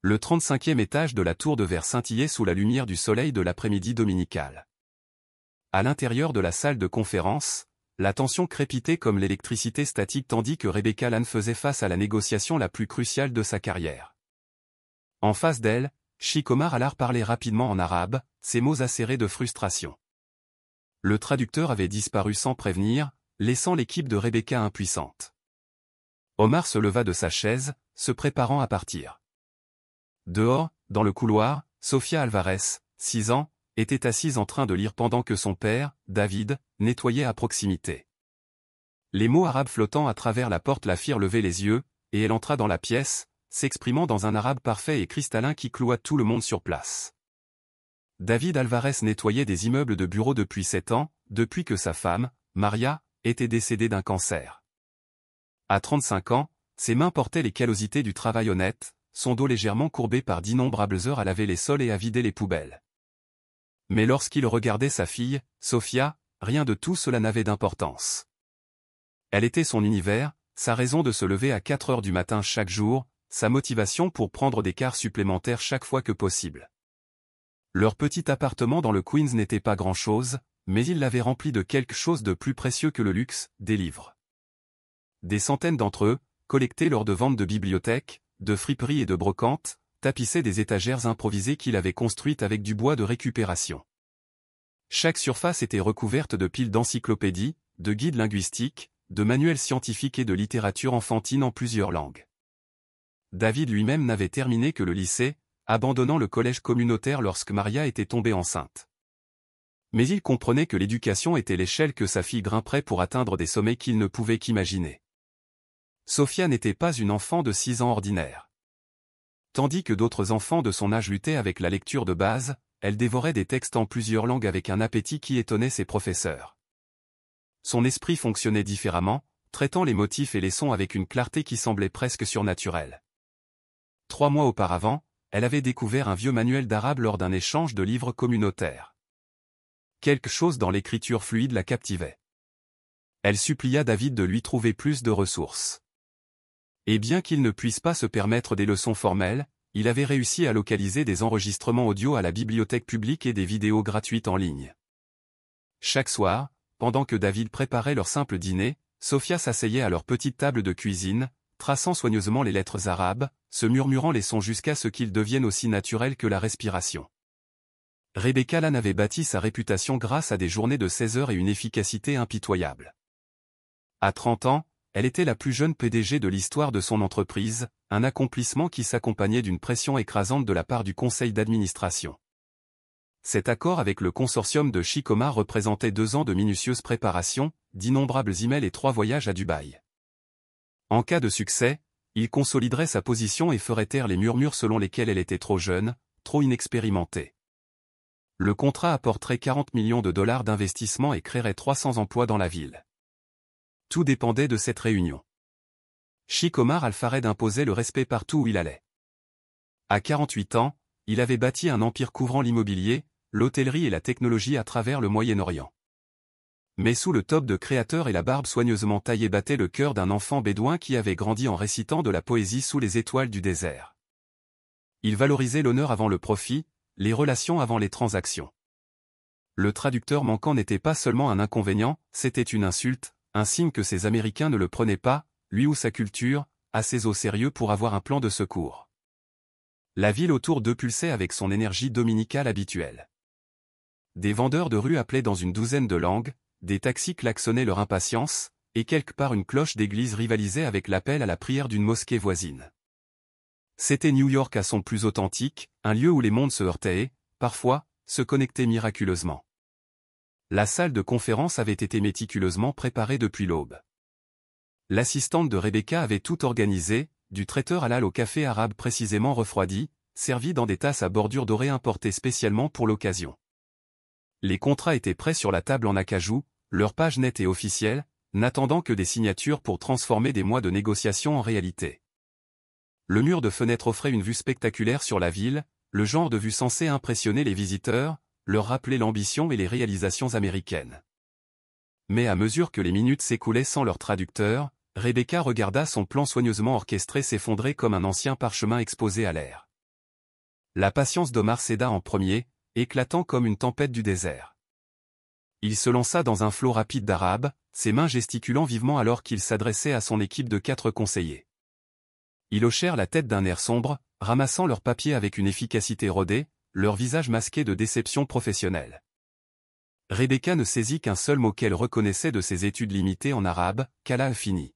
Le 35e étage de la tour de verre scintillait sous la lumière du soleil de l'après-midi dominical. À l'intérieur de la salle de conférence, la tension crépitait comme l'électricité statique tandis que Rebecca Lane faisait face à la négociation la plus cruciale de sa carrière. En face d'elle, Sheikh Omar Al parlait rapidement en arabe, ses mots acérés de frustration. Le traducteur avait disparu sans prévenir, laissant l'équipe de Rebecca impuissante. Omar se leva de sa chaise, se préparant à partir. Dehors, dans le couloir, Sofia Alvarez, 6 ans, était assise en train de lire pendant que son père, David, nettoyait à proximité. Les mots arabes flottant à travers la porte la firent lever les yeux, et elle entra dans la pièce, s'exprimant dans un arabe parfait et cristallin qui cloua tout le monde sur place. David Alvarez nettoyait des immeubles de bureaux depuis 7 ans, depuis que sa femme, Maria, était décédée d'un cancer. À 35 ans, ses mains portaient les callosités du travail honnête, son dos légèrement courbé par d'innombrables heures à laver les sols et à vider les poubelles. Mais lorsqu'il regardait sa fille, Sofia, rien de tout cela n'avait d'importance. Elle était son univers, sa raison de se lever à 4 heures du matin chaque jour, sa motivation pour prendre des quarts supplémentaires chaque fois que possible. Leur petit appartement dans le Queens n'était pas grand-chose, mais il l'avait rempli de quelque chose de plus précieux que le luxe, des livres. Des centaines d'entre eux, collectés lors de ventes de bibliothèques, de friperies et de brocantes, tapissaient des étagères improvisées qu'il avait construites avec du bois de récupération. Chaque surface était recouverte de piles d'encyclopédies, de guides linguistiques, de manuels scientifiques et de littérature enfantine en plusieurs langues. David lui-même n'avait terminé que le lycée, abandonnant le collège communautaire lorsque Maria était tombée enceinte. Mais il comprenait que l'éducation était l'échelle que sa fille grimperait pour atteindre des sommets qu'il ne pouvait qu'imaginer. Sofia n'était pas une enfant de 6 ans ordinaire. Tandis que d'autres enfants de son âge luttaient avec la lecture de base, elle dévorait des textes en plusieurs langues avec un appétit qui étonnait ses professeurs. Son esprit fonctionnait différemment, traitant les motifs et les sons avec une clarté qui semblait presque surnaturelle. 3 mois auparavant, elle avait découvert un vieux manuel d'arabe lors d'un échange de livres communautaires. Quelque chose dans l'écriture fluide la captivait. Elle supplia David de lui trouver plus de ressources. Et bien qu'il ne puisse pas se permettre des leçons formelles, il avait réussi à localiser des enregistrements audio à la bibliothèque publique et des vidéos gratuites en ligne. Chaque soir, pendant que David préparait leur simple dîner, Sofia s'asseyait à leur petite table de cuisine, traçant soigneusement les lettres arabes, se murmurant les sons jusqu'à ce qu'ils deviennent aussi naturels que la respiration. Rebecca Lane avait bâti sa réputation grâce à des journées de 16 heures et une efficacité impitoyable. À 30 ans, elle était la plus jeune PDG de l'histoire de son entreprise, un accomplissement qui s'accompagnait d'une pression écrasante de la part du conseil d'administration. Cet accord avec le consortium de Sheikh Omar représentait 2 ans de minutieuse préparation, d'innombrables emails et 3 voyages à Dubaï. En cas de succès, il consoliderait sa position et ferait taire les murmures selon lesquels elle était trop jeune, trop inexpérimentée. Le contrat apporterait 40 millions de dollars d'investissement et créerait 300 emplois dans la ville. Tout dépendait de cette réunion. Sheikh Omar Al Fayed imposait le respect partout où il allait. À 48 ans, il avait bâti un empire couvrant l'immobilier, l'hôtellerie et la technologie à travers le Moyen-Orient. Mais sous le top de créateur et la barbe soigneusement taillée battait le cœur d'un enfant bédouin qui avait grandi en récitant de la poésie sous les étoiles du désert. Il valorisait l'honneur avant le profit, les relations avant les transactions. Le traducteur manquant n'était pas seulement un inconvénient, c'était une insulte, un signe que ces Américains ne le prenaient pas, lui ou sa culture, assez au sérieux pour avoir un plan de secours. La ville autour d'eux pulsait avec son énergie dominicale habituelle. Des vendeurs de rue appelaient dans une douzaine de langues, des taxis klaxonnaient leur impatience, et quelque part une cloche d'église rivalisait avec l'appel à la prière d'une mosquée voisine. C'était New York à son plus authentique, un lieu où les mondes se heurtaient et, parfois, se connectaient miraculeusement. La salle de conférence avait été méticuleusement préparée depuis l'aube. L'assistante de Rebecca avait tout organisé, du traiteur halal au café arabe précisément refroidi, servi dans des tasses à bordure dorée importées spécialement pour l'occasion. Les contrats étaient prêts sur la table en acajou, leur page nette et officielle, n'attendant que des signatures pour transformer des mois de négociations en réalité. Le mur de fenêtre offrait une vue spectaculaire sur la ville, le genre de vue censée impressionner les visiteurs, leur rappeler l'ambition et les réalisations américaines. Mais à mesure que les minutes s'écoulaient sans leur traducteur, Rebecca regarda son plan soigneusement orchestré s'effondrer comme un ancien parchemin exposé à l'air. La patience d'Omar céda en premier, éclatant comme une tempête du désert. Il se lança dans un flot rapide d'arabe, ses mains gesticulant vivement alors qu'il s'adressait à son équipe de 4 conseillers. Ils hochèrent la tête d'un air sombre, ramassant leurs papiers avec une efficacité rodée, leur visage masqué de déception professionnelle. Rebecca ne saisit qu'un seul mot qu'elle reconnaissait de ses études limitées en arabe, qu'Allah fini.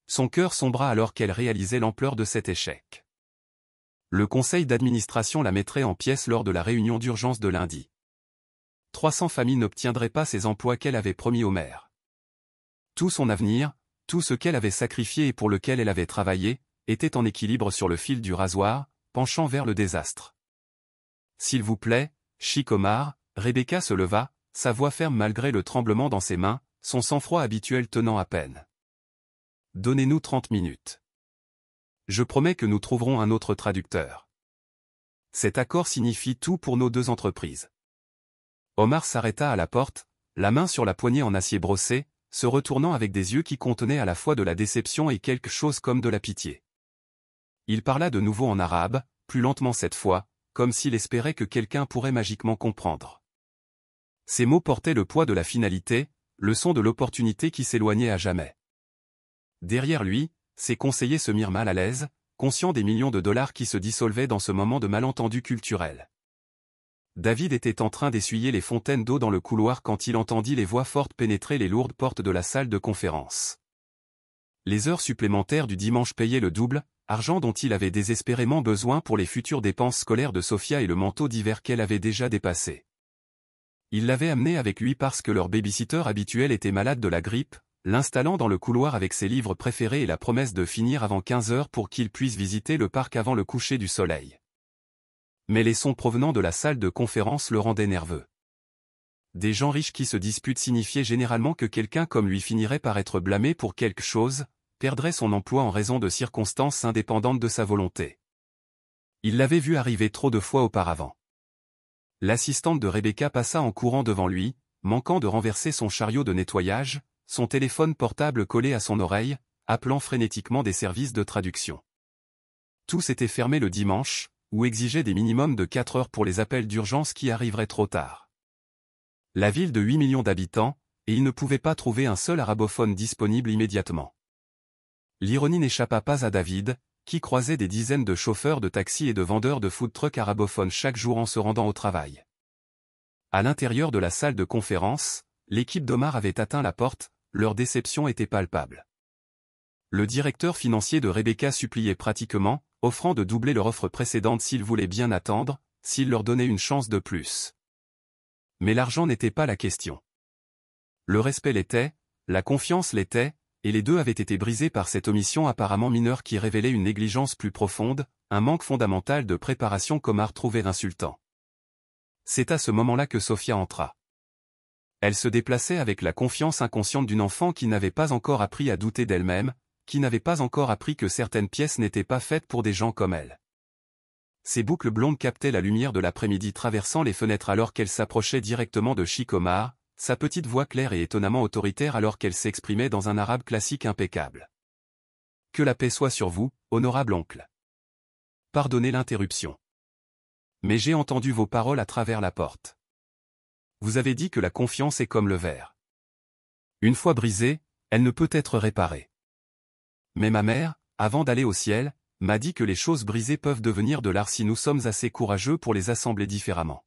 Son cœur sombra alors qu'elle réalisait l'ampleur de cet échec. Le conseil d'administration la mettrait en pièces lors de la réunion d'urgence de lundi. 300 familles n'obtiendraient pas ces emplois qu'elle avait promis au maire. Tout son avenir, tout ce qu'elle avait sacrifié et pour lequel elle avait travaillé, était en équilibre sur le fil du rasoir, penchant vers le désastre. S'il vous plaît, Sheikh Omar, Rebecca se leva, sa voix ferme malgré le tremblement dans ses mains, son sang-froid habituel tenant à peine. Donnez-nous 30 minutes. Je promets que nous trouverons un autre traducteur. Cet accord signifie tout pour nos 2 entreprises. Omar s'arrêta à la porte, la main sur la poignée en acier brossé, se retournant avec des yeux qui contenaient à la fois de la déception et quelque chose comme de la pitié. Il parla de nouveau en arabe, plus lentement cette fois, comme s'il espérait que quelqu'un pourrait magiquement comprendre. Ces mots portaient le poids de la finalité, le son de l'opportunité qui s'éloignait à jamais. Derrière lui, ses conseillers se mirent mal à l'aise, conscients des millions de dollars qui se dissolvaient dans ce moment de malentendu culturel. David était en train d'essuyer les fontaines d'eau dans le couloir quand il entendit les voix fortes pénétrer les lourdes portes de la salle de conférence. Les heures supplémentaires du dimanche payaient le double, argent dont il avait désespérément besoin pour les futures dépenses scolaires de Sophia et le manteau d'hiver qu'elle avait déjà dépassé. Il l'avait amené avec lui parce que leur babysitter habituel était malade de la grippe, l'installant dans le couloir avec ses livres préférés et la promesse de finir avant 15 heures pour qu'il puisse visiter le parc avant le coucher du soleil. Mais les sons provenant de la salle de conférence le rendaient nerveux. Des gens riches qui se disputent signifiaient généralement que quelqu'un comme lui finirait par être blâmé pour quelque chose, perdrait son emploi en raison de circonstances indépendantes de sa volonté. Il l'avait vu arriver trop de fois auparavant. L'assistante de Rebecca passa en courant devant lui, manquant de renverser son chariot de nettoyage, son téléphone portable collé à son oreille, appelant frénétiquement des services de traduction. Tout s'était fermé le dimanche, ou exigeait des minimums de 4 heures pour les appels d'urgence qui arriveraient trop tard. La ville de 8 millions d'habitants, et il ne pouvait pas trouver un seul arabophone disponible immédiatement. L'ironie n'échappa pas à David, qui croisait des dizaines de chauffeurs de taxi et de vendeurs de food truck arabophones chaque jour en se rendant au travail. À l'intérieur de la salle de conférence, l'équipe d'Omar avait atteint la porte, leur déception était palpable. Le directeur financier de Rebecca suppliait pratiquement, offrant de doubler leur offre précédente s'ils voulaient bien attendre, s'il leur donnait une chance de plus. Mais l'argent n'était pas la question. Le respect l'était, la confiance l'était, et les deux avaient été brisés par cette omission apparemment mineure qui révélait une négligence plus profonde, un manque fondamental de préparation qu'Omar trouvait insultant. C'est à ce moment-là que Sophia entra. Elle se déplaçait avec la confiance inconsciente d'une enfant qui n'avait pas encore appris à douter d'elle-même, qui n'avait pas encore appris que certaines pièces n'étaient pas faites pour des gens comme elle. Ses boucles blondes captaient la lumière de l'après-midi traversant les fenêtres alors qu'elle s'approchait directement de Sheikh Omar, sa petite voix claire et étonnamment autoritaire alors qu'elle s'exprimait dans un arabe classique impeccable. « Que la paix soit sur vous, honorable oncle. Pardonnez l'interruption. Mais j'ai entendu vos paroles à travers la porte. Vous avez dit que la confiance est comme le verre. Une fois brisée, elle ne peut être réparée. Mais ma mère, avant d'aller au ciel, m'a dit que les choses brisées peuvent devenir de l'art si nous sommes assez courageux pour les assembler différemment.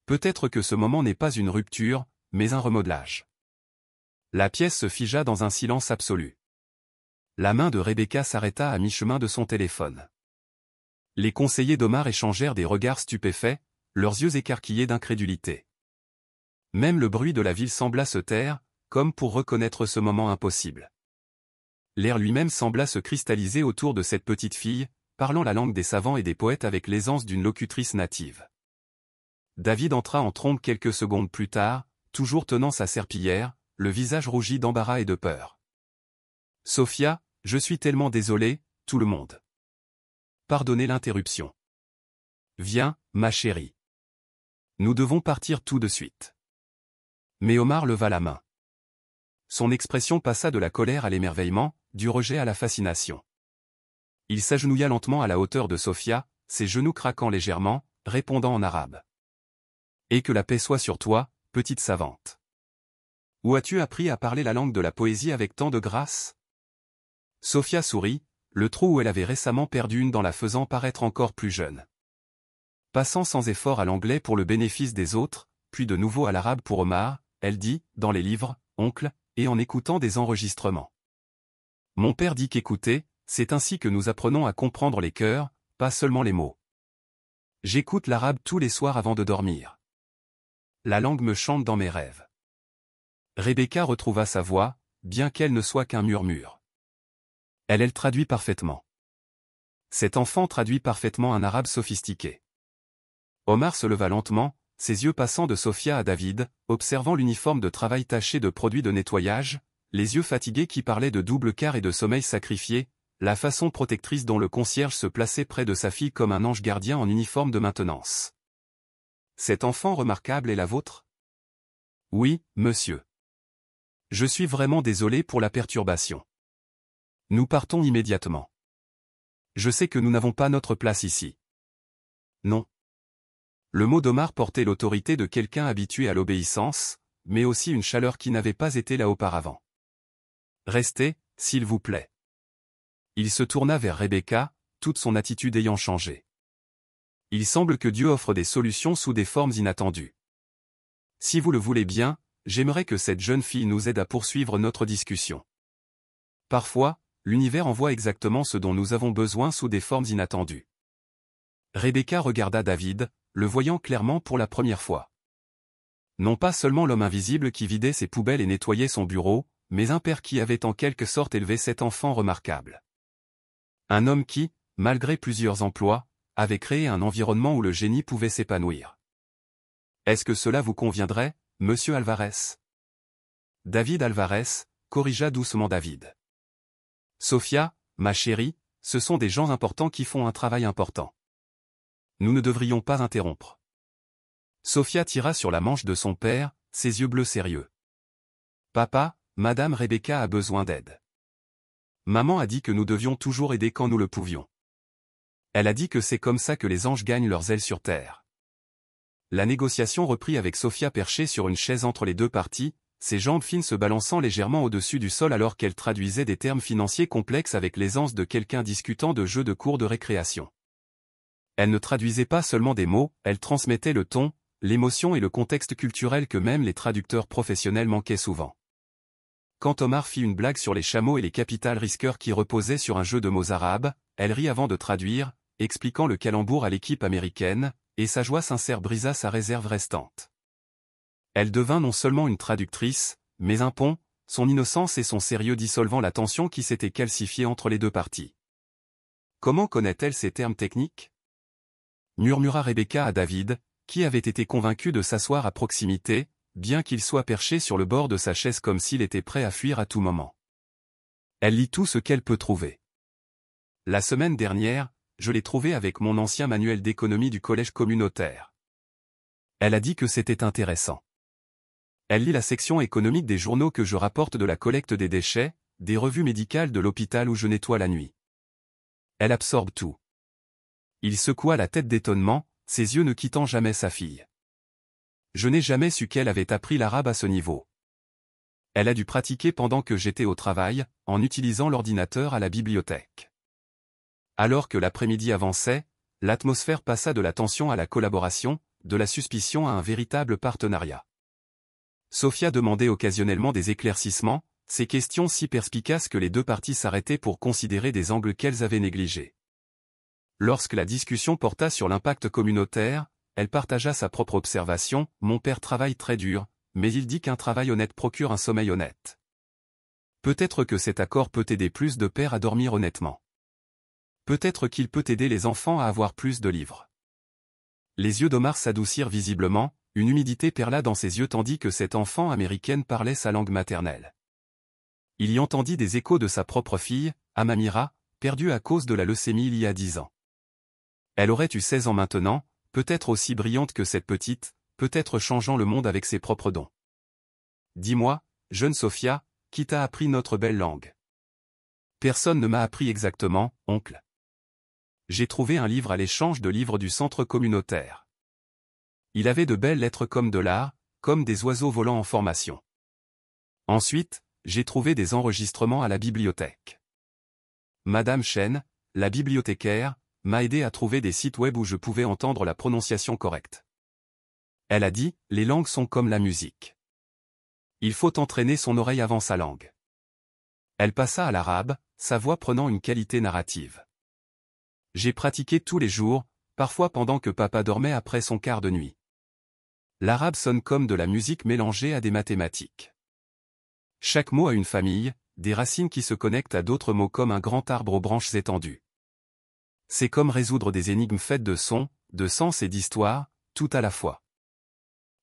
Peut-être que ce moment n'est pas une rupture, mais un remodelage. » La pièce se figea dans un silence absolu. La main de Rebecca s'arrêta à mi-chemin de son téléphone. Les conseillers d'Omar échangèrent des regards stupéfaits, leurs yeux écarquillés d'incrédulité. Même le bruit de la ville sembla se taire, comme pour reconnaître ce moment impossible. L'air lui-même sembla se cristalliser autour de cette petite fille, parlant la langue des savants et des poètes avec l'aisance d'une locutrice native. David entra en trombe quelques secondes plus tard, toujours tenant sa serpillière, le visage rougi d'embarras et de peur. « Sophia, je suis tellement désolé, tout le monde. Pardonnez l'interruption. Viens, ma chérie. Nous devons partir tout de suite. » Mais Omar leva la main. Son expression passa de la colère à l'émerveillement, du rejet à la fascination. Il s'agenouilla lentement à la hauteur de Sophia, ses genoux craquant légèrement, répondant en arabe. Et que la paix soit sur toi, petite savante. Où as-tu appris à parler la langue de la poésie avec tant de grâce? Sophia sourit, le trou où elle avait récemment perdu une dent la faisant paraître encore plus jeune. Passant sans effort à l'anglais pour le bénéfice des autres, puis de nouveau à l'arabe pour Omar, elle dit, dans les livres, oncle, et en écoutant des enregistrements. Mon père dit qu'écouter, c'est ainsi que nous apprenons à comprendre les cœurs, pas seulement les mots. J'écoute l'arabe tous les soirs avant de dormir. La langue me chante dans mes rêves. Rebecca retrouva sa voix, bien qu'elle ne soit qu'un murmure. Elle traduit parfaitement. Cet enfant traduit parfaitement un arabe sophistiqué. Omar se leva lentement, ses yeux passant de Sophia à David, observant l'uniforme de travail taché de produits de nettoyage, les yeux fatigués qui parlaient de double quart et de sommeil sacrifié, la façon protectrice dont le concierge se plaçait près de sa fille comme un ange gardien en uniforme de maintenance. Cet enfant remarquable est la vôtre? Oui, monsieur. Je suis vraiment désolé pour la perturbation. Nous partons immédiatement. Je sais que nous n'avons pas notre place ici. Non. Le mot d'Omar portait l'autorité de quelqu'un habitué à l'obéissance, mais aussi une chaleur qui n'avait pas été là auparavant. Restez, s'il vous plaît. Il se tourna vers Rebecca, toute son attitude ayant changé. Il semble que Dieu offre des solutions sous des formes inattendues. Si vous le voulez bien, j'aimerais que cette jeune fille nous aide à poursuivre notre discussion. Parfois, l'univers envoie exactement ce dont nous avons besoin sous des formes inattendues. Rebecca regarda David, le voyant clairement pour la première fois. Non pas seulement l'homme invisible qui vidait ses poubelles et nettoyait son bureau, mais un père qui avait en quelque sorte élevé cet enfant remarquable. Un homme qui, malgré plusieurs emplois, avait créé un environnement où le génie pouvait s'épanouir. Est-ce que cela vous conviendrait, monsieur Alvarez? David Alvarez, corrigea doucement David. Sophia, ma chérie, ce sont des gens importants qui font un travail important. Nous ne devrions pas interrompre. Sophia tira sur la manche de son père, ses yeux bleus sérieux. Papa, Madame Rebecca a besoin d'aide. Maman a dit que nous devions toujours aider quand nous le pouvions. Elle a dit que c'est comme ça que les anges gagnent leurs ailes sur terre. La négociation reprit avec Sophia perchée sur une chaise entre les deux parties, ses jambes fines se balançant légèrement au-dessus du sol alors qu'elle traduisait des termes financiers complexes avec l'aisance de quelqu'un discutant de jeux de cours de récréation. Elle ne traduisait pas seulement des mots, elle transmettait le ton, l'émotion et le contexte culturel que même les traducteurs professionnels manquaient souvent. Quand Omar fit une blague sur les chameaux et les capital risqueurs qui reposaient sur un jeu de mots arabes, elle rit avant de traduire, expliquant le calembour à l'équipe américaine, et sa joie sincère brisa sa réserve restante. Elle devint non seulement une traductrice, mais un pont, son innocence et son sérieux dissolvant la tension qui s'était calcifiée entre les deux parties. Comment connaît-elle ces termes techniques? Murmura Rebecca à David, qui avait été convaincu de s'asseoir à proximité, bien qu'il soit perché sur le bord de sa chaise comme s'il était prêt à fuir à tout moment. Elle lit tout ce qu'elle peut trouver. La semaine dernière, je l'ai trouvée avec mon ancien manuel d'économie du collège communautaire. Elle a dit que c'était intéressant. Elle lit la section économique des journaux que je rapporte de la collecte des déchets, des revues médicales de l'hôpital où je nettoie la nuit. Elle absorbe tout. Il secoua la tête d'étonnement, ses yeux ne quittant jamais sa fille. Je n'ai jamais su qu'elle avait appris l'arabe à ce niveau. Elle a dû pratiquer pendant que j'étais au travail, en utilisant l'ordinateur à la bibliothèque. Alors que l'après-midi avançait, l'atmosphère passa de la tension à la collaboration, de la suspicion à un véritable partenariat. Sophia demandait occasionnellement des éclaircissements, ces questions si perspicaces que les deux parties s'arrêtaient pour considérer des angles qu'elles avaient négligés. Lorsque la discussion porta sur l'impact communautaire, elle partagea sa propre observation, « Mon père travaille très dur, mais il dit qu'un travail honnête procure un sommeil honnête. Peut-être que cet accord peut aider plus de pères à dormir honnêtement. Peut-être qu'il peut aider les enfants à avoir plus de livres. » Les yeux d'Omar s'adoucirent visiblement, une humidité perla dans ses yeux tandis que cette enfant américaine parlait sa langue maternelle. Il y entendit des échos de sa propre fille, Amamira, perdue à cause de la leucémie il y a 10 ans. Elle aurait eu 16 ans maintenant, peut-être aussi brillante que cette petite, peut-être changeant le monde avec ses propres dons. Dis-moi, jeune Sophia, qui t'a appris notre belle langue? Personne ne m'a appris exactement, oncle. J'ai trouvé un livre à l'échange de livres du centre communautaire. Il avait de belles lettres comme de l'art, comme des oiseaux volants en formation. Ensuite, j'ai trouvé des enregistrements à la bibliothèque. Madame Chen, la bibliothécaire, m'a aidé à trouver des sites web où je pouvais entendre la prononciation correcte. Elle a dit, les langues sont comme la musique. Il faut entraîner son oreille avant sa langue. Elle passa à l'arabe, sa voix prenant une qualité narrative. J'ai pratiqué tous les jours, parfois pendant que papa dormait après son quart de nuit. L'arabe sonne comme de la musique mélangée à des mathématiques. Chaque mot a une famille, des racines qui se connectent à d'autres mots comme un grand arbre aux branches étendues. C'est comme résoudre des énigmes faites de sons, de sens et d'histoire, tout à la fois.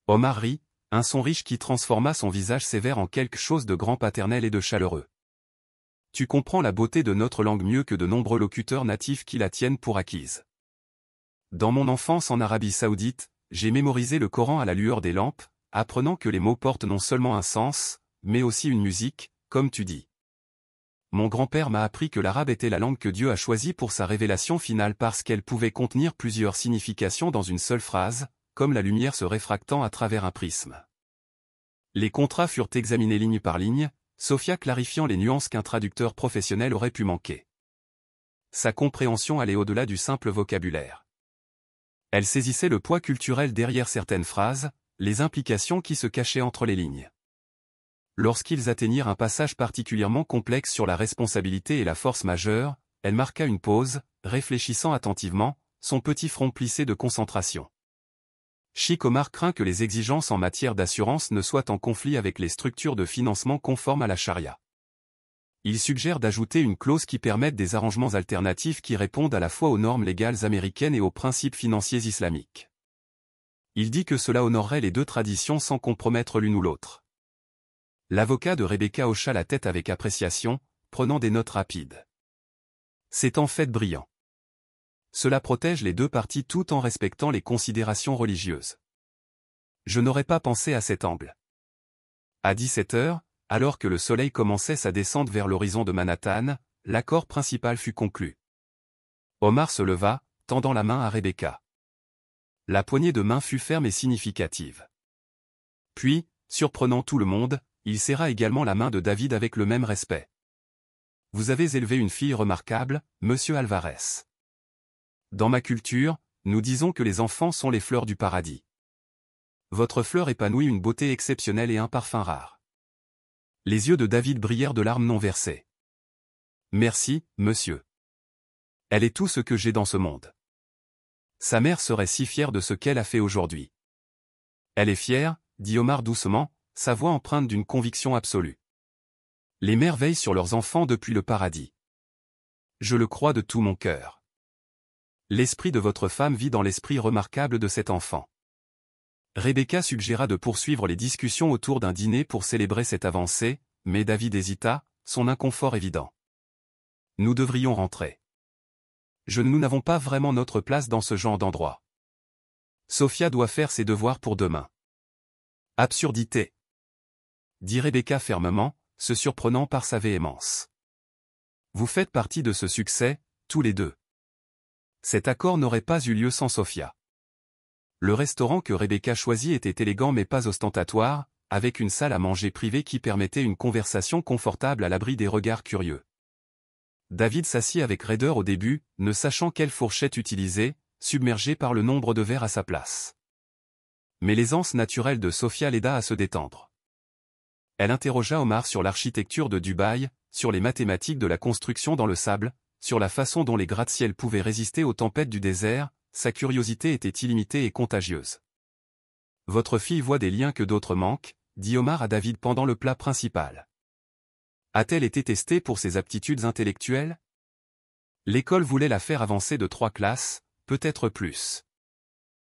Omar rit, un son riche qui transforma son visage sévère en quelque chose de grand paternel et de chaleureux. Tu comprends la beauté de notre langue mieux que de nombreux locuteurs natifs qui la tiennent pour acquise. Dans mon enfance en Arabie Saoudite, j'ai mémorisé le Coran à la lueur des lampes, apprenant que les mots portent non seulement un sens, mais aussi une musique, comme tu dis. Mon grand-père m'a appris que l'arabe était la langue que Dieu a choisie pour sa révélation finale parce qu'elle pouvait contenir plusieurs significations dans une seule phrase, comme la lumière se réfractant à travers un prisme. Les contrats furent examinés ligne par ligne, Sophia clarifiant les nuances qu'un traducteur professionnel aurait pu manquer. Sa compréhension allait au-delà du simple vocabulaire. Elle saisissait le poids culturel derrière certaines phrases, les implications qui se cachaient entre les lignes. Lorsqu'ils atteignirent un passage particulièrement complexe sur la responsabilité et la force majeure, elle marqua une pause, réfléchissant attentivement, son petit front plissé de concentration. Sheikh Omar craint que les exigences en matière d'assurance ne soient en conflit avec les structures de financement conformes à la charia. Il suggère d'ajouter une clause qui permette des arrangements alternatifs qui répondent à la fois aux normes légales américaines et aux principes financiers islamiques. Il dit que cela honorerait les deux traditions sans compromettre l'une ou l'autre. L'avocat de Rebecca hocha la tête avec appréciation, prenant des notes rapides. C'est en fait brillant. Cela protège les deux parties tout en respectant les considérations religieuses. Je n'aurais pas pensé à cet angle. À 17h, alors que le soleil commençait sa descente vers l'horizon de Manhattan, l'accord principal fut conclu. Omar se leva, tendant la main à Rebecca. La poignée de main fut ferme et significative. Puis, surprenant tout le monde, il serra également la main de David avec le même respect. Vous avez élevé une fille remarquable, monsieur Alvarez. Dans ma culture, nous disons que les enfants sont les fleurs du paradis. Votre fleur épanouit une beauté exceptionnelle et un parfum rare. Les yeux de David brillèrent de larmes non versées. Merci, monsieur. Elle est tout ce que j'ai dans ce monde. Sa mère serait si fière de ce qu'elle a fait aujourd'hui. Elle est fière, dit Omar doucement, sa voix empreinte d'une conviction absolue. Les mères veillent sur leurs enfants depuis le paradis. Je le crois de tout mon cœur. L'esprit de votre femme vit dans l'esprit remarquable de cet enfant. Rebecca suggéra de poursuivre les discussions autour d'un dîner pour célébrer cette avancée, mais David hésita, son inconfort évident. Nous devrions rentrer. Nous n'avons pas vraiment notre place dans ce genre d'endroit. Sophia doit faire ses devoirs pour demain. Absurdité, dit Rebecca fermement, se surprenant par sa véhémence. Vous faites partie de ce succès, tous les deux. Cet accord n'aurait pas eu lieu sans Sophia. Le restaurant que Rebecca choisit était élégant mais pas ostentatoire, avec une salle à manger privée qui permettait une conversation confortable à l'abri des regards curieux. David s'assit avec raideur au début, ne sachant quelle fourchette utiliser, submergé par le nombre de verres à sa place. Mais l'aisance naturelle de Sophia l'aida à se détendre. Elle interrogea Omar sur l'architecture de Dubaï, sur les mathématiques de la construction dans le sable, sur la façon dont les gratte-ciels pouvaient résister aux tempêtes du désert. Sa curiosité était illimitée et contagieuse. Votre fille voit des liens que d'autres manquent, dit Omar à David pendant le plat principal. A-t-elle été testée pour ses aptitudes intellectuelles? L'école voulait la faire avancer de 3 classes, peut-être plus.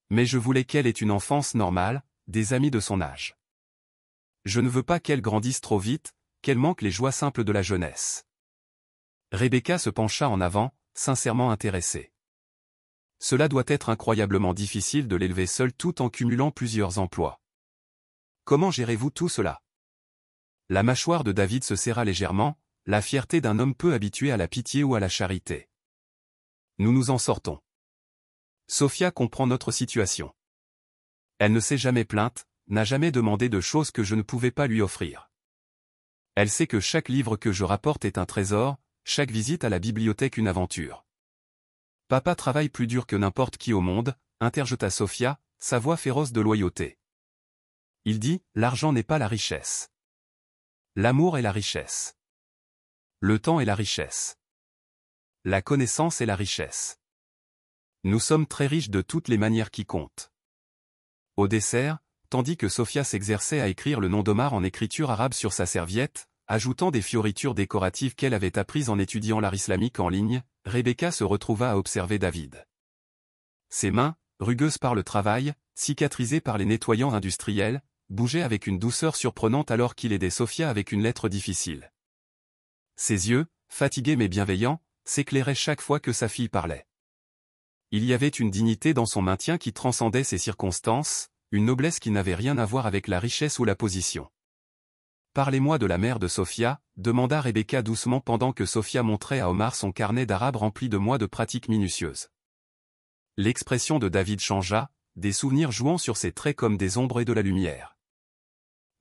Mais je voulais qu'elle ait une enfance normale, des amis de son âge. Je ne veux pas qu'elle grandisse trop vite, qu'elle manque les joies simples de la jeunesse. Rebecca se pencha en avant, sincèrement intéressée. Cela doit être incroyablement difficile de l'élever seule tout en cumulant plusieurs emplois. Comment gérez-vous tout cela? La mâchoire de David se serra légèrement, la fierté d'un homme peu habitué à la pitié ou à la charité. Nous nous en sortons. Sofia comprend notre situation. Elle ne s'est jamais plainte, n'a jamais demandé de choses que je ne pouvais pas lui offrir. Elle sait que chaque livre que je rapporte est un trésor, chaque visite à la bibliothèque une aventure. Papa travaille plus dur que n'importe qui au monde, interjeta Sofia, sa voix féroce de loyauté. Il dit, l'argent n'est pas la richesse. L'amour est la richesse. Le temps est la richesse. La connaissance est la richesse. Nous sommes très riches de toutes les manières qui comptent. Au dessert, tandis que Sofia s'exerçait à écrire le nom d'Omar en écriture arabe sur sa serviette, ajoutant des fioritures décoratives qu'elle avait apprises en étudiant l'art islamique en ligne, Rebecca se retrouva à observer David. Ses mains, rugueuses par le travail, cicatrisées par les nettoyants industriels, bougeaient avec une douceur surprenante alors qu'il aidait Sofia avec une lettre difficile. Ses yeux, fatigués mais bienveillants, s'éclairaient chaque fois que sa fille parlait. Il y avait une dignité dans son maintien qui transcendait ses circonstances, une noblesse qui n'avait rien à voir avec la richesse ou la position. « Parlez-moi de la mère de Sofia » demanda Rebecca doucement pendant que Sofia montrait à Omar son carnet d'arabe rempli de mois de pratiques minutieuses. L'expression de David changea, des souvenirs jouant sur ses traits comme des ombres et de la lumière.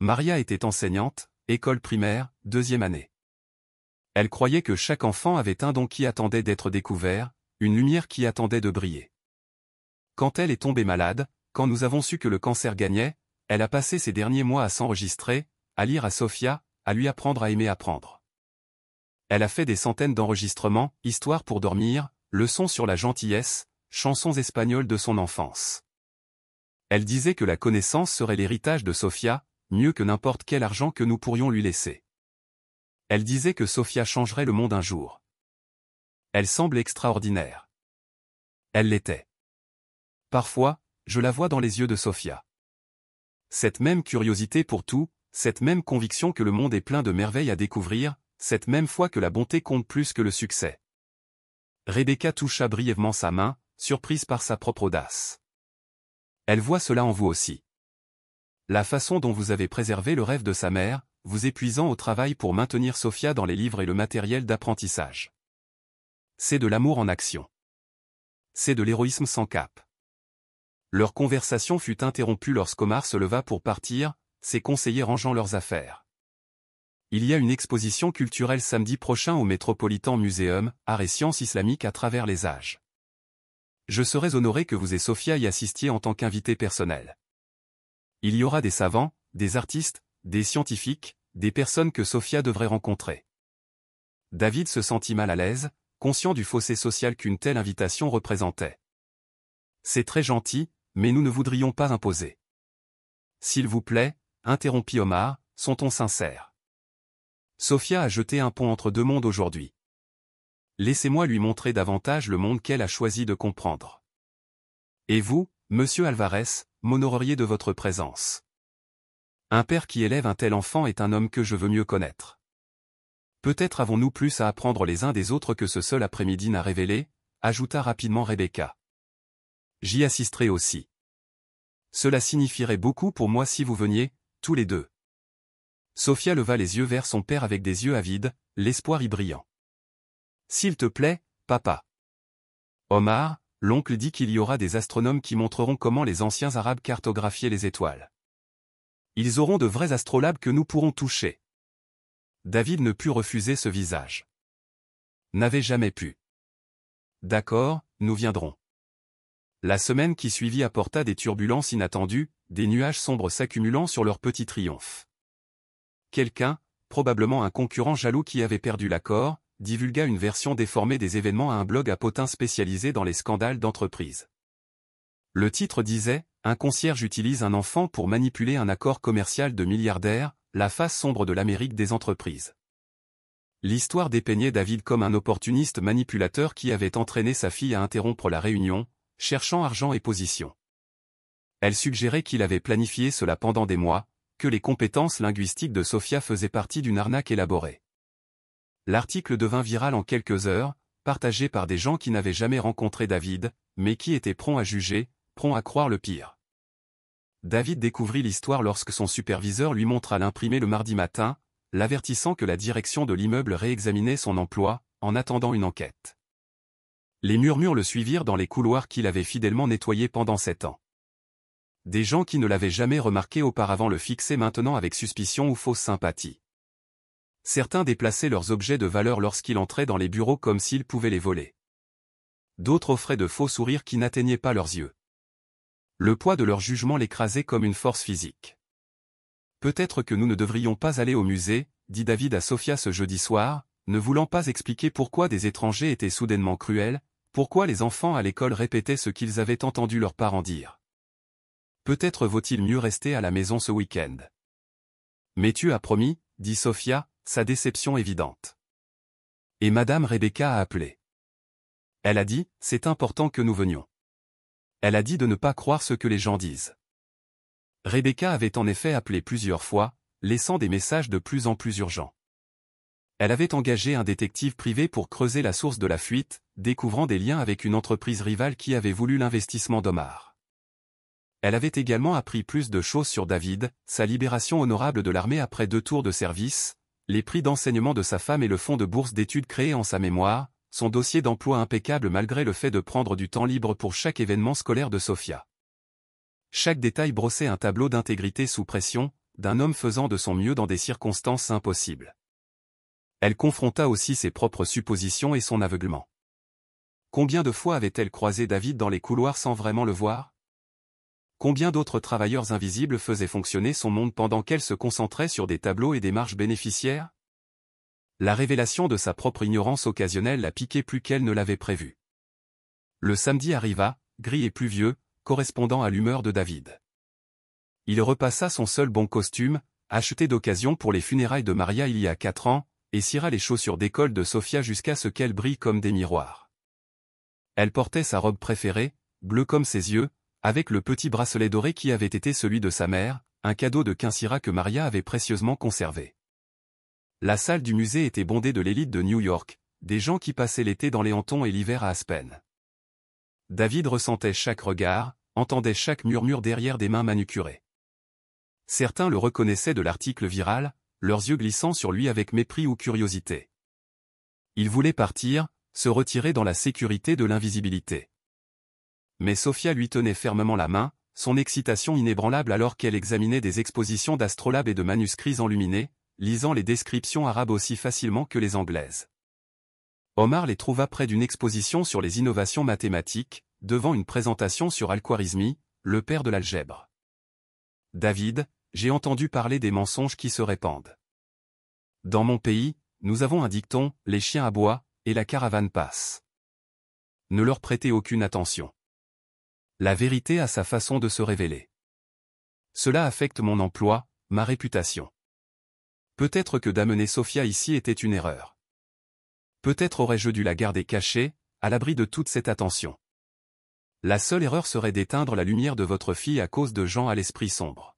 Maria était enseignante, école primaire, 2e année. Elle croyait que chaque enfant avait un don qui attendait d'être découvert, une lumière qui attendait de briller. Quand elle est tombée malade, quand nous avons su que le cancer gagnait, elle a passé ces derniers mois à s'enregistrer, à lire à Sofia, à lui apprendre à aimer apprendre. Elle a fait des centaines d'enregistrements, histoires pour dormir, leçons sur la gentillesse, chansons espagnoles de son enfance. Elle disait que la connaissance serait l'héritage de Sofia, mieux que n'importe quel argent que nous pourrions lui laisser. Elle disait que Sofia changerait le monde un jour. Elle semble extraordinaire. Elle l'était. Parfois, je la vois dans les yeux de Sofia. Cette même curiosité pour tout, cette même conviction que le monde est plein de merveilles à découvrir, cette même foi que la bonté compte plus que le succès. Rebecca toucha brièvement sa main, surprise par sa propre audace. Elle voit cela en vous aussi. La façon dont vous avez préservé le rêve de sa mère, vous épuisant au travail pour maintenir Sofia dans les livres et le matériel d'apprentissage. C'est de l'amour en action. C'est de l'héroïsme sans cap. Leur conversation fut interrompue lorsqu'Omar se leva pour partir, ses conseillers rangeant leurs affaires. Il y a une exposition culturelle samedi prochain au Metropolitan Museum, Arts et Sciences islamiques à travers les âges. Je serais honoré que vous et Sofia y assistiez en tant qu'invité personnel. Il y aura des savants, des artistes, des scientifiques, des personnes que Sofia devrait rencontrer. David se sentit mal à l'aise, conscient du fossé social qu'une telle invitation représentait. C'est très gentil, mais nous ne voudrions pas imposer. S'il vous plaît, interrompit Omar, sont-on sincères? Sofia a jeté un pont entre deux mondes aujourd'hui. Laissez-moi lui montrer davantage le monde qu'elle a choisi de comprendre. Et vous, monsieur Alvarez, m'honoreriez de votre présence. Un père qui élève un tel enfant est un homme que je veux mieux connaître. Peut-être avons-nous plus à apprendre les uns des autres que ce seul après-midi n'a révélé, ajouta rapidement Rebecca. J'y assisterai aussi. Cela signifierait beaucoup pour moi si vous veniez, tous les deux. Sofia leva les yeux vers son père avec des yeux avides, l'espoir y brillant. S'il te plaît, papa. Omar, l'oncle dit qu'il y aura des astronomes qui montreront comment les anciens Arabes cartographiaient les étoiles. Ils auront de vrais astrolabes que nous pourrons toucher. David ne put refuser ce visage. N'avait jamais pu. D'accord, nous viendrons. La semaine qui suivit apporta des turbulences inattendues, des nuages sombres s'accumulant sur leur petit triomphe. Quelqu'un, probablement un concurrent jaloux qui avait perdu l'accord, divulgua une version déformée des événements à un blog à potins spécialisé dans les scandales d'entreprise. Le titre disait « Un concierge utilise un enfant pour manipuler un accord commercial de milliardaire, la face sombre de l'Amérique des entreprises ». L'histoire dépeignait David comme un opportuniste manipulateur qui avait entraîné sa fille à interrompre la réunion, cherchant argent et position. Elle suggérait qu'il avait planifié cela pendant des mois, que les compétences linguistiques de Sofia faisaient partie d'une arnaque élaborée. L'article devint viral en quelques heures, partagé par des gens qui n'avaient jamais rencontré David, mais qui étaient prompts à juger, prompts à croire le pire. David découvrit l'histoire lorsque son superviseur lui montra l'imprimé le mardi matin, l'avertissant que la direction de l'immeuble réexaminait son emploi, en attendant une enquête. Les murmures le suivirent dans les couloirs qu'il avait fidèlement nettoyés pendant 7 ans. Des gens qui ne l'avaient jamais remarqué auparavant le fixaient maintenant avec suspicion ou fausse sympathie. Certains déplaçaient leurs objets de valeur lorsqu'il entrait dans les bureaux comme s'ils pouvaient les voler. D'autres offraient de faux sourires qui n'atteignaient pas leurs yeux. Le poids de leur jugement l'écrasait comme une force physique. « Peut-être que nous ne devrions pas aller au musée », dit David à Sophia ce jeudi soir, ne voulant pas expliquer pourquoi des étrangers étaient soudainement cruels, pourquoi les enfants à l'école répétaient ce qu'ils avaient entendu leurs parents dire. Peut-être vaut-il mieux rester à la maison ce week-end. Mais tu as promis, dit Sophia, sa déception évidente. Et Madame Rebecca a appelé. Elle a dit, c'est important que nous venions. Elle a dit de ne pas croire ce que les gens disent. Rebecca avait en effet appelé plusieurs fois, laissant des messages de plus en plus urgents. Elle avait engagé un détective privé pour creuser la source de la fuite, découvrant des liens avec une entreprise rivale qui avait voulu l'investissement d'Omar. Elle avait également appris plus de choses sur David, sa libération honorable de l'armée après 2 tours de service, les prix d'enseignement de sa femme et le fonds de bourse d'études créé en sa mémoire, son dossier d'emploi impeccable malgré le fait de prendre du temps libre pour chaque événement scolaire de Sophia. Chaque détail brossait un tableau d'intégrité sous pression, d'un homme faisant de son mieux dans des circonstances impossibles. Elle confronta aussi ses propres suppositions et son aveuglement. Combien de fois avait-elle croisé David dans les couloirs sans vraiment le voir ? Combien d'autres travailleurs invisibles faisaient fonctionner son monde pendant qu'elle se concentrait sur des tableaux et des marges bénéficiaires ? La révélation de sa propre ignorance occasionnelle la piquait plus qu'elle ne l'avait prévu. Le samedi arriva, gris et pluvieux, correspondant à l'humeur de David. Il repassa son seul bon costume, acheté d'occasion pour les funérailles de Maria il y a 4 ans, et cira les chaussures d'école de Sophia jusqu'à ce qu'elles brillent comme des miroirs. Elle portait sa robe préférée, bleue comme ses yeux, avec le petit bracelet doré qui avait été celui de sa mère, un cadeau de Quincira que Maria avait précieusement conservé. La salle du musée était bondée de l'élite de New York, des gens qui passaient l'été dans les Hamptons et l'hiver à Aspen. David ressentait chaque regard, entendait chaque murmure derrière des mains manucurées. Certains le reconnaissaient de l'article viral, leurs yeux glissant sur lui avec mépris ou curiosité. Il voulait partir, se retirer dans la sécurité de l'invisibilité. Mais Sophia lui tenait fermement la main, son excitation inébranlable alors qu'elle examinait des expositions d'astrolabes et de manuscrits enluminés, lisant les descriptions arabes aussi facilement que les anglaises. Omar les trouva près d'une exposition sur les innovations mathématiques, devant une présentation sur Al-Khwarizmi, le père de l'algèbre. « David, j'ai entendu parler des mensonges qui se répandent. Dans mon pays, nous avons un dicton, les chiens aboient, et la caravane passe. Ne leur prêtez aucune attention. La vérité a sa façon de se révéler. Cela affecte mon emploi, ma réputation. Peut-être que d'amener Sophia ici était une erreur. Peut-être aurais-je dû la garder cachée, à l'abri de toute cette attention. La seule erreur serait d'éteindre la lumière de votre fille à cause de gens à l'esprit sombre. »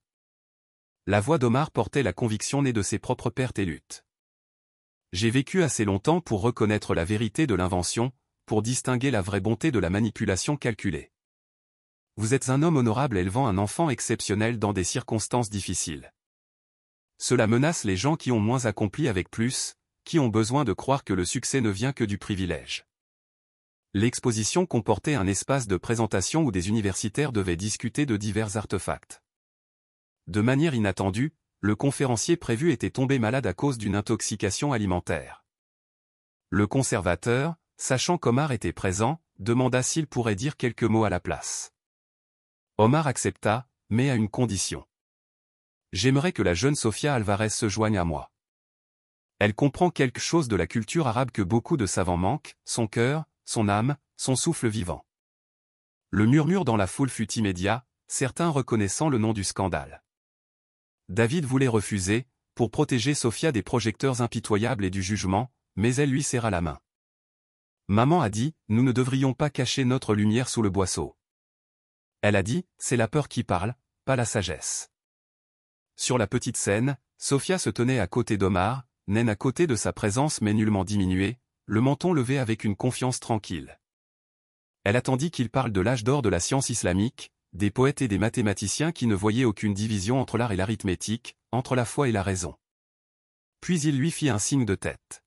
La voix d'Omar portait la conviction née de ses propres pertes et luttes. « J'ai vécu assez longtemps pour reconnaître la vérité de l'invention, pour distinguer la vraie bonté de la manipulation calculée. Vous êtes un homme honorable élevant un enfant exceptionnel dans des circonstances difficiles. Cela menace les gens qui ont moins accompli avec plus, qui ont besoin de croire que le succès ne vient que du privilège. » L'exposition comportait un espace de présentation où des universitaires devaient discuter de divers artefacts. De manière inattendue, le conférencier prévu était tombé malade à cause d'une intoxication alimentaire. Le conservateur, sachant qu'Omar était présent, demanda s'il pourrait dire quelques mots à la place. Omar accepta, mais à une condition. « J'aimerais que la jeune Sophia Alvarez se joigne à moi. Elle comprend quelque chose de la culture arabe que beaucoup de savants manquent, son cœur, son âme, son souffle vivant. » Le murmure dans la foule fut immédiat, certains reconnaissant le nom du scandale. David voulait refuser, pour protéger Sophia des projecteurs impitoyables et du jugement, mais elle lui serra la main. « Maman a dit, nous ne devrions pas cacher notre lumière sous le boisseau. » Elle a dit, c'est la peur qui parle, pas la sagesse. Sur la petite scène, Sophia se tenait à côté d'Omar, naine à côté de sa présence mais nullement diminuée, le menton levé avec une confiance tranquille. Elle attendit qu'il parle de l'âge d'or de la science islamique, des poètes et des mathématiciens qui ne voyaient aucune division entre l'art et l'arithmétique, entre la foi et la raison. Puis il lui fit un signe de tête.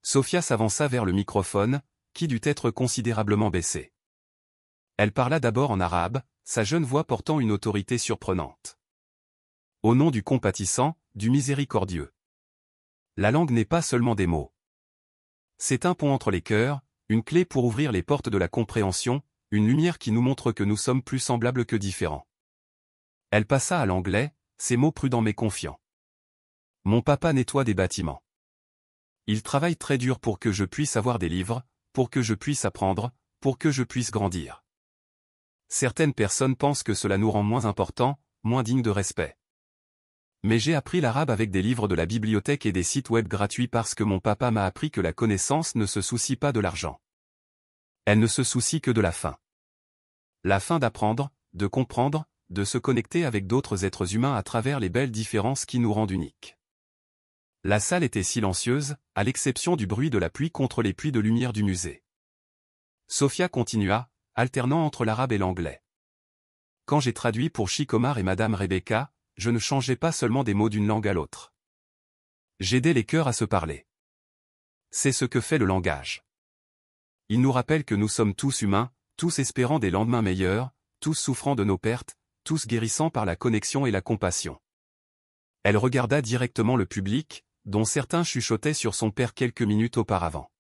Sophia s'avança vers le microphone, qui dut être considérablement baissée. Elle parla d'abord en arabe, sa jeune voix portant une autorité surprenante. Au nom du compatissant, du miséricordieux. La langue n'est pas seulement des mots. C'est un pont entre les cœurs, une clé pour ouvrir les portes de la compréhension, une lumière qui nous montre que nous sommes plus semblables que différents. Elle passa à l'anglais, ses mots prudents mais confiants. Mon papa nettoie des bâtiments. Il travaille très dur pour que je puisse avoir des livres, pour que je puisse apprendre, pour que je puisse grandir. Certaines personnes pensent que cela nous rend moins importants, moins dignes de respect. Mais j'ai appris l'arabe avec des livres de la bibliothèque et des sites web gratuits parce que mon papa m'a appris que la connaissance ne se soucie pas de l'argent. Elle ne se soucie que de la fin. La fin d'apprendre, de comprendre, de se connecter avec d'autres êtres humains à travers les belles différences qui nous rendent uniques. La salle était silencieuse, à l'exception du bruit de la pluie contre les pluies de lumière du musée. Sophia continua, alternant entre l'arabe et l'anglais. Quand j'ai traduit pour Sheikh Omar et Madame Rebecca, je ne changeais pas seulement des mots d'une langue à l'autre. J'aidais les cœurs à se parler. C'est ce que fait le langage. Il nous rappelle que nous sommes tous humains, tous espérant des lendemains meilleurs, tous souffrant de nos pertes, tous guérissant par la connexion et la compassion. Elle regarda directement le public, dont certains chuchotaient sur son père quelques minutes auparavant.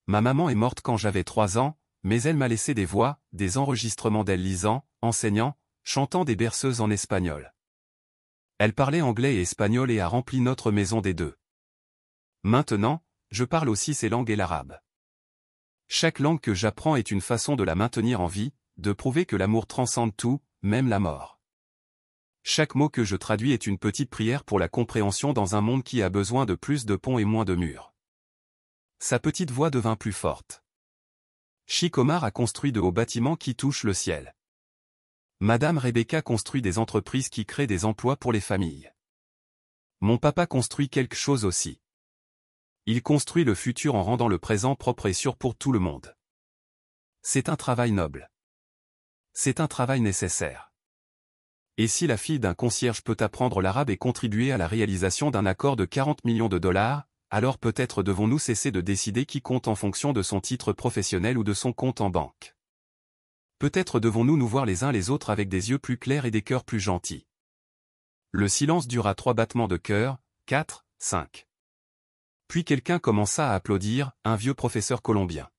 Ma maman est morte quand j'avais 3 ans, mais elle m'a laissé des voix, des enregistrements d'elle lisant, enseignant, chantant des berceuses en espagnol. Elle parlait anglais et espagnol et a rempli notre maison des deux. Maintenant, je parle aussi ces langues et l'arabe. Chaque langue que j'apprends est une façon de la maintenir en vie, de prouver que l'amour transcende tout, même la mort. Chaque mot que je traduis est une petite prière pour la compréhension dans un monde qui a besoin de plus de ponts et moins de murs. Sa petite voix devint plus forte. Sheikh Omar a construit de hauts bâtiments qui touchent le ciel. Madame Rebecca construit des entreprises qui créent des emplois pour les familles. Mon papa construit quelque chose aussi. Il construit le futur en rendant le présent propre et sûr pour tout le monde. C'est un travail noble. C'est un travail nécessaire. Et si la fille d'un concierge peut apprendre l'arabe et contribuer à la réalisation d'un accord de 40 millions de dollars, alors peut-être devons-nous cesser de décider qui compte en fonction de son titre professionnel ou de son compte en banque. Peut-être devons-nous nous voir les uns les autres avec des yeux plus clairs et des cœurs plus gentils. Le silence dura 3 battements de cœur, 4, 5. Puis quelqu'un commença à applaudir, un vieux professeur colombien.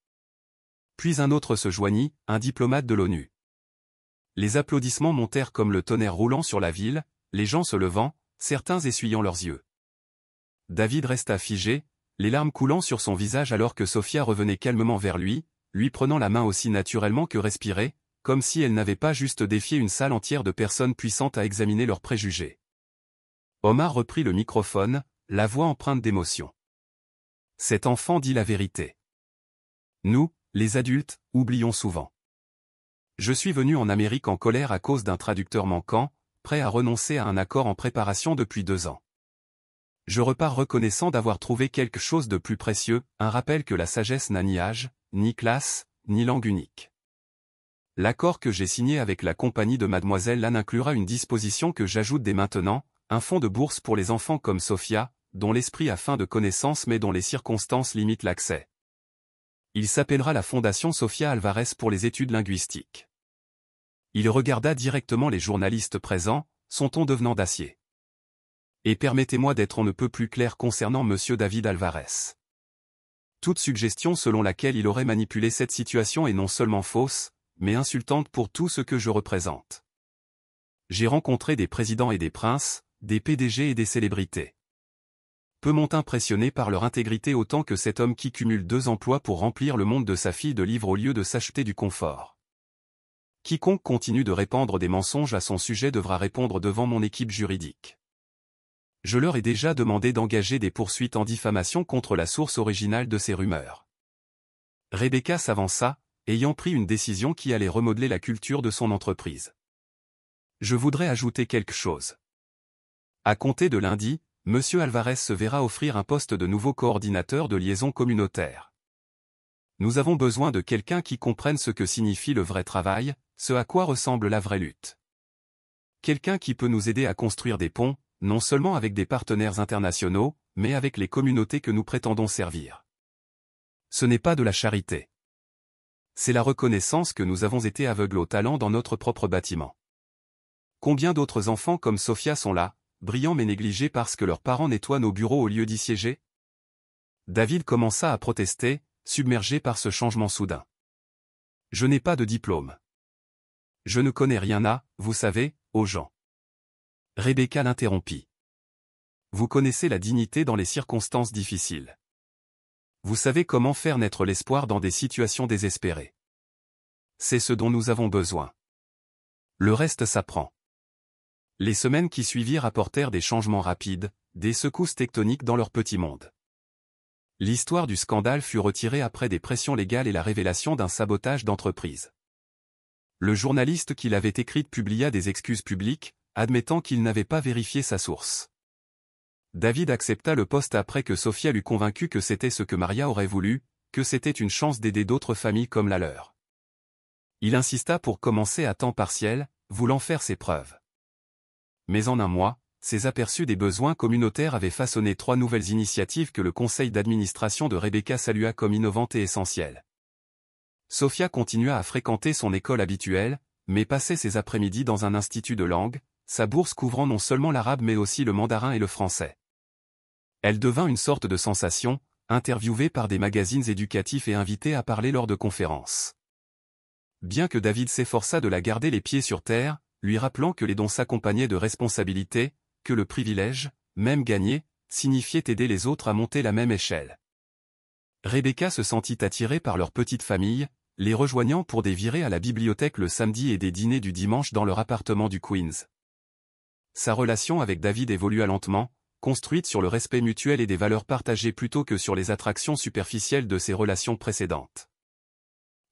Puis un autre se joignit, un diplomate de l'ONU. Les applaudissements montèrent comme le tonnerre roulant sur la ville, les gens se levant, certains essuyant leurs yeux. David resta figé, les larmes coulant sur son visage alors que Sophia revenait calmement vers lui prenant la main aussi naturellement que respirer, comme si elle n'avait pas juste défié une salle entière de personnes puissantes à examiner leurs préjugés. Omar reprit le microphone, la voix empreinte d'émotion. Cet enfant dit la vérité. Nous, les adultes, oublions souvent. Je suis venu en Amérique en colère à cause d'un traducteur manquant, prêt à renoncer à un accord en préparation depuis 2 ans. Je repars reconnaissant d'avoir trouvé quelque chose de plus précieux, un rappel que la sagesse n'a ni âge, ni classe, ni langue unique. L'accord que j'ai signé avec la compagnie de Mademoiselle Lan inclura une disposition que j'ajoute dès maintenant, un fonds de bourse pour les enfants comme Sophia, dont l'esprit a faim de connaissances mais dont les circonstances limitent l'accès. Il s'appellera la Fondation Sophia Alvarez pour les études linguistiques. Il regarda directement les journalistes présents, son ton devenant d'acier. Et permettez-moi d'être on ne peut plus clair concernant Monsieur David Alvarez. Toute suggestion selon laquelle il aurait manipulé cette situation est non seulement fausse, mais insultante pour tout ce que je représente. J'ai rencontré des présidents et des princes, des PDG et des célébrités. Peu m'ont impressionné par leur intégrité autant que cet homme qui cumule 2 emplois pour remplir le monde de sa fille de livres au lieu de s'acheter du confort. Quiconque continue de répandre des mensonges à son sujet devra répondre devant mon équipe juridique. Je leur ai déjà demandé d'engager des poursuites en diffamation contre la source originale de ces rumeurs. Rebecca s'avança, ayant pris une décision qui allait remodeler la culture de son entreprise. Je voudrais ajouter quelque chose. À compter de lundi, M. Alvarez se verra offrir un poste de nouveau coordinateur de liaison communautaire. Nous avons besoin de quelqu'un qui comprenne ce que signifie le vrai travail, ce à quoi ressemble la vraie lutte. Quelqu'un qui peut nous aider à construire des ponts, non seulement avec des partenaires internationaux, mais avec les communautés que nous prétendons servir. Ce n'est pas de la charité. C'est la reconnaissance que nous avons été aveugles au talent dans notre propre bâtiment. Combien d'autres enfants comme Sophia sont là, brillants mais négligés parce que leurs parents nettoient nos bureaux au lieu d'y siéger? David commença à protester, submergé par ce changement soudain. Je n'ai pas de diplôme. Je ne connais rien à, vous savez, aux gens. Rebecca l'interrompit. Vous connaissez la dignité dans les circonstances difficiles. Vous savez comment faire naître l'espoir dans des situations désespérées. C'est ce dont nous avons besoin. Le reste s'apprend. Les semaines qui suivirent apportèrent des changements rapides, des secousses tectoniques dans leur petit monde. L'histoire du scandale fut retirée après des pressions légales et la révélation d'un sabotage d'entreprise. Le journaliste qui l'avait écrite publia des excuses publiques, admettant qu'il n'avait pas vérifié sa source. David accepta le poste après que Sophia l'eut convaincu que c'était ce que Maria aurait voulu, que c'était une chance d'aider d'autres familles comme la leur. Il insista pour commencer à temps partiel, voulant faire ses preuves. Mais en un mois, ses aperçus des besoins communautaires avaient façonné 3 nouvelles initiatives que le conseil d'administration de Rebecca salua comme innovantes et essentielles. Sophia continua à fréquenter son école habituelle, mais passait ses après-midi dans un institut de langue, sa bourse couvrant non seulement l'arabe mais aussi le mandarin et le français. Elle devint une sorte de sensation, interviewée par des magazines éducatifs et invitée à parler lors de conférences. Bien que David s'efforçât de la garder les pieds sur terre, lui rappelant que les dons s'accompagnaient de responsabilités, que le privilège, même gagné, signifiait aider les autres à monter la même échelle. Rebecca se sentit attirée par leur petite famille, les rejoignant pour des virées à la bibliothèque le samedi et des dîners du dimanche dans leur appartement du Queens. Sa relation avec David évolua lentement, construite sur le respect mutuel et des valeurs partagées plutôt que sur les attractions superficielles de ses relations précédentes.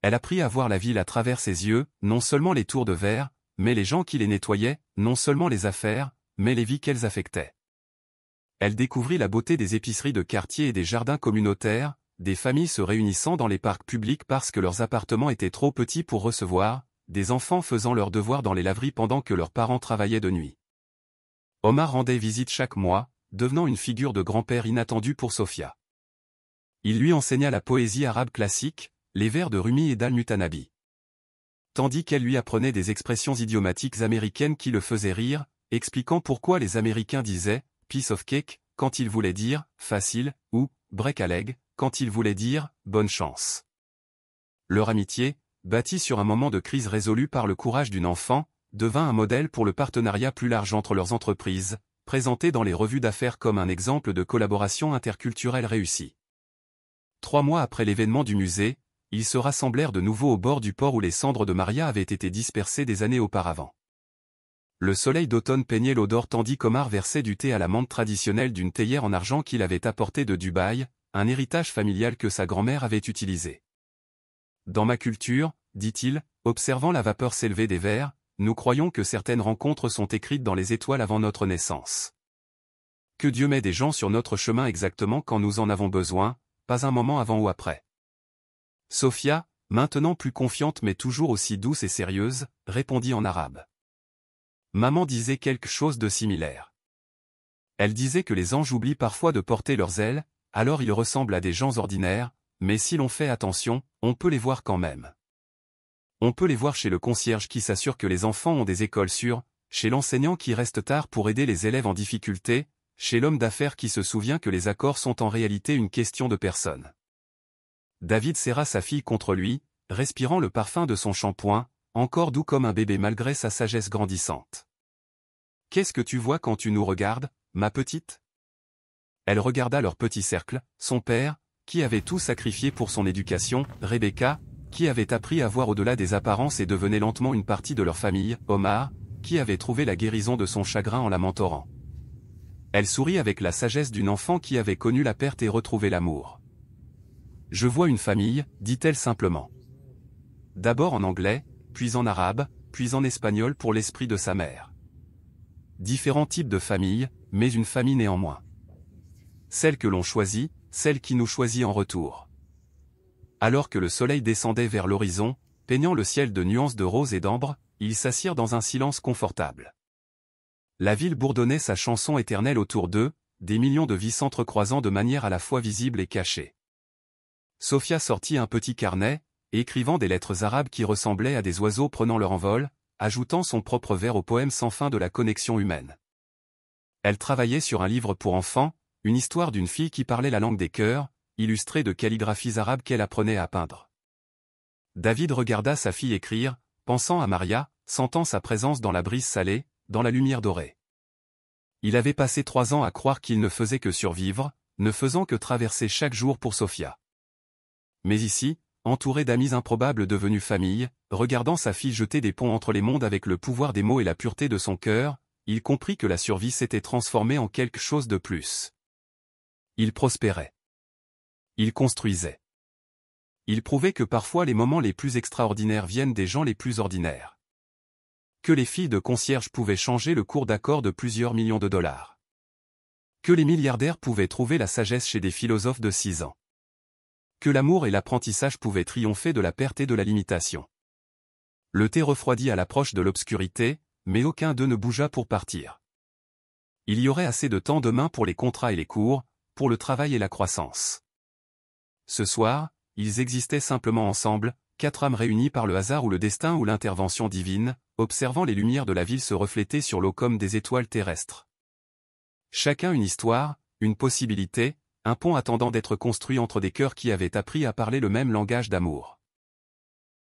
Elle apprit à voir la ville à travers ses yeux, non seulement les tours de verre, mais les gens qui les nettoyaient, non seulement les affaires, mais les vies qu'elles affectaient. Elle découvrit la beauté des épiceries de quartier et des jardins communautaires, des familles se réunissant dans les parcs publics parce que leurs appartements étaient trop petits pour recevoir, des enfants faisant leurs devoirs dans les laveries pendant que leurs parents travaillaient de nuit. Omar rendait visite chaque mois, devenant une figure de grand-père inattendue pour Sophia. Il lui enseigna la poésie arabe classique, les vers de Rumi et d'Al-Mutanabi. Tandis qu'elle lui apprenait des expressions idiomatiques américaines qui le faisaient rire, expliquant pourquoi les Américains disaient « piece of cake » quand ils voulaient dire « facile » ou « break a leg » quand ils voulaient dire « bonne chance ». Leur amitié, bâtie sur un moment de crise résolu par le courage d'une enfant, devint un modèle pour le partenariat plus large entre leurs entreprises, présenté dans les revues d'affaires comme un exemple de collaboration interculturelle réussie. 3 mois après l'événement du musée, ils se rassemblèrent de nouveau au bord du port où les cendres de Maria avaient été dispersées des années auparavant. Le soleil d'automne peignait l'eau d'or tandis qu'Omar versait du thé à la menthe traditionnelle d'une théière en argent qu'il avait apportée de Dubaï, un héritage familial que sa grand-mère avait utilisé. Dans ma culture, dit-il, observant la vapeur s'élever des verres, nous croyons que certaines rencontres sont écrites dans les étoiles avant notre naissance. Que Dieu met des gens sur notre chemin exactement quand nous en avons besoin, pas un moment avant ou après. Sophia, maintenant plus confiante mais toujours aussi douce et sérieuse, répondit en arabe. Maman disait quelque chose de similaire. Elle disait que les anges oublient parfois de porter leurs ailes, alors ils ressemblent à des gens ordinaires, mais si l'on fait attention, on peut les voir quand même. On peut les voir chez le concierge qui s'assure que les enfants ont des écoles sûres, chez l'enseignant qui reste tard pour aider les élèves en difficulté, chez l'homme d'affaires qui se souvient que les accords sont en réalité une question de personne. David serra sa fille contre lui, respirant le parfum de son shampoing, encore doux comme un bébé malgré sa sagesse grandissante. « Qu'est-ce que tu vois quand tu nous regardes, ma petite ?» Elle regarda leur petit cercle, son père, qui avait tout sacrifié pour son éducation, Rebecca, qui avait appris à voir au-delà des apparences et devenait lentement une partie de leur famille, Omar, qui avait trouvé la guérison de son chagrin en la mentorant. Elle sourit avec la sagesse d'une enfant qui avait connu la perte et retrouvé l'amour. « Je vois une famille, dit-elle simplement. D'abord en anglais, puis en arabe, puis en espagnol pour l'esprit de sa mère. Différents types de familles, mais une famille néanmoins. Celle que l'on choisit, celle qui nous choisit en retour. » Alors que le soleil descendait vers l'horizon, peignant le ciel de nuances de rose et d'ambre, ils s'assirent dans un silence confortable. La ville bourdonnait sa chanson éternelle autour d'eux, des millions de vies s'entrecroisant de manière à la fois visible et cachée. Sophia sortit un petit carnet, écrivant des lettres arabes qui ressemblaient à des oiseaux prenant leur envol, ajoutant son propre vers au poème sans fin de la connexion humaine. Elle travaillait sur un livre pour enfants, une histoire d'une fille qui parlait la langue des cœurs, illustrée de calligraphies arabes qu'elle apprenait à peindre. David regarda sa fille écrire, pensant à Maria, sentant sa présence dans la brise salée, dans la lumière dorée. Il avait passé 3 ans à croire qu'il ne faisait que survivre, ne faisant que traverser chaque jour pour Sophia. Mais ici, entouré d'amis improbables devenus famille, regardant sa fille jeter des ponts entre les mondes avec le pouvoir des mots et la pureté de son cœur, il comprit que la survie s'était transformée en quelque chose de plus. Il prospérait. Il construisait. Il prouvait que parfois les moments les plus extraordinaires viennent des gens les plus ordinaires. Que les filles de concierge pouvaient changer le cours d'accord de plusieurs millions de dollars. Que les milliardaires pouvaient trouver la sagesse chez des philosophes de 6 ans. Que l'amour et l'apprentissage pouvaient triompher de la perte et de la limitation. Le thé refroidit à l'approche de l'obscurité, mais aucun d'eux ne bougea pour partir. Il y aurait assez de temps demain pour les contrats et les cours, pour le travail et la croissance. Ce soir, ils existaient simplement ensemble, 4 âmes réunies par le hasard ou le destin ou l'intervention divine, observant les lumières de la ville se refléter sur l'eau comme des étoiles terrestres. Chacun une histoire, une possibilité, un pont attendant d'être construit entre des cœurs qui avaient appris à parler le même langage d'amour.